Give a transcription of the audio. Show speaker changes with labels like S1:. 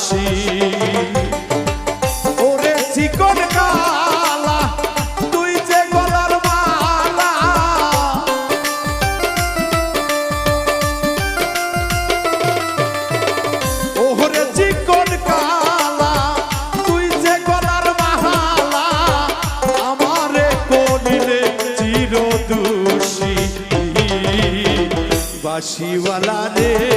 S1: বাসি ওরে চিকন কালা তুই যে গলার মালা ওরে চিকন কালা তুই যে গলার মালা আমারে করিলে চিরদোষী বাসিওয়ালা রে